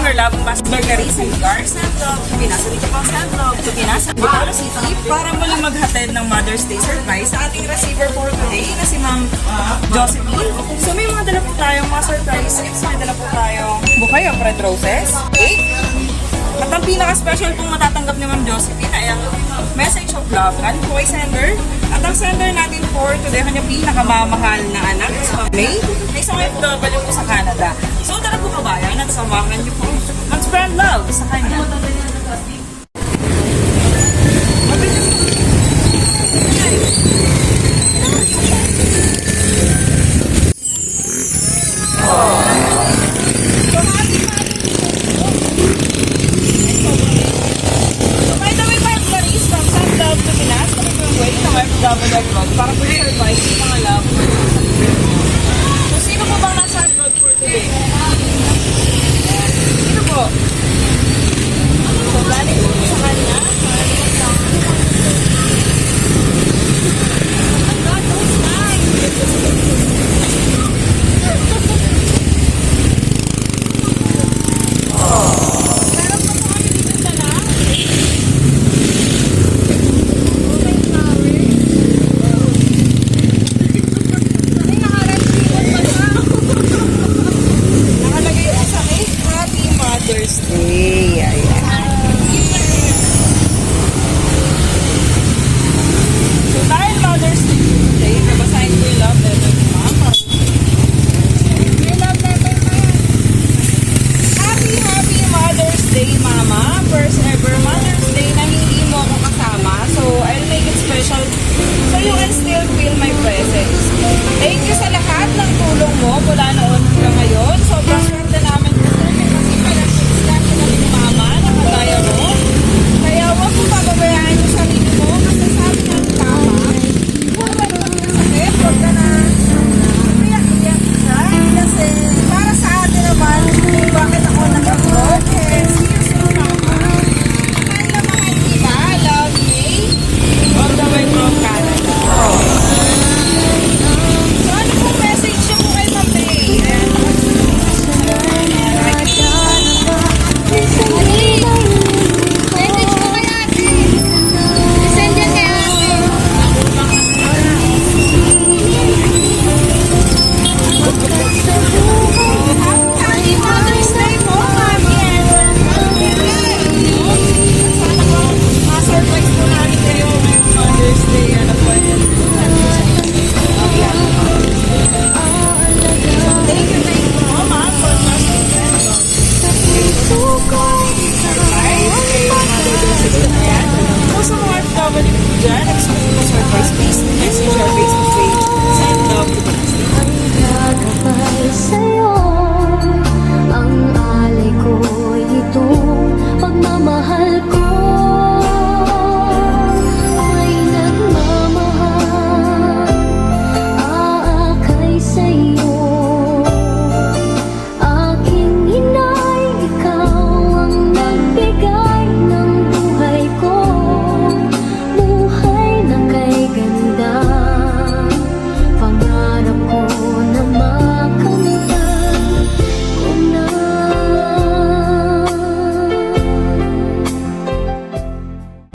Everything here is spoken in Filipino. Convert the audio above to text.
her love Ambassador Carissa Lugar Sandlog, Pinasa Rica Pang Sandlog, to Pinasa Bacolod City para muling maghatid ng Mother's Day surprise sa ating receiver for today na si Ma'am Josephine. So may mga dala po tayong mga surprise gifts. May dala po tayong bouquet of red roses, cake, at ang pinaka-special pong matatanggap ni Ma'am Josephine ay ang message of love galing po kay sender. At ang sender natin for today, kanyang pinakamamahal na anak, si Ma'am May, na isang FW po sa Canada. So tara po kabayan at samahan niyo po mag-spread love sa kanya.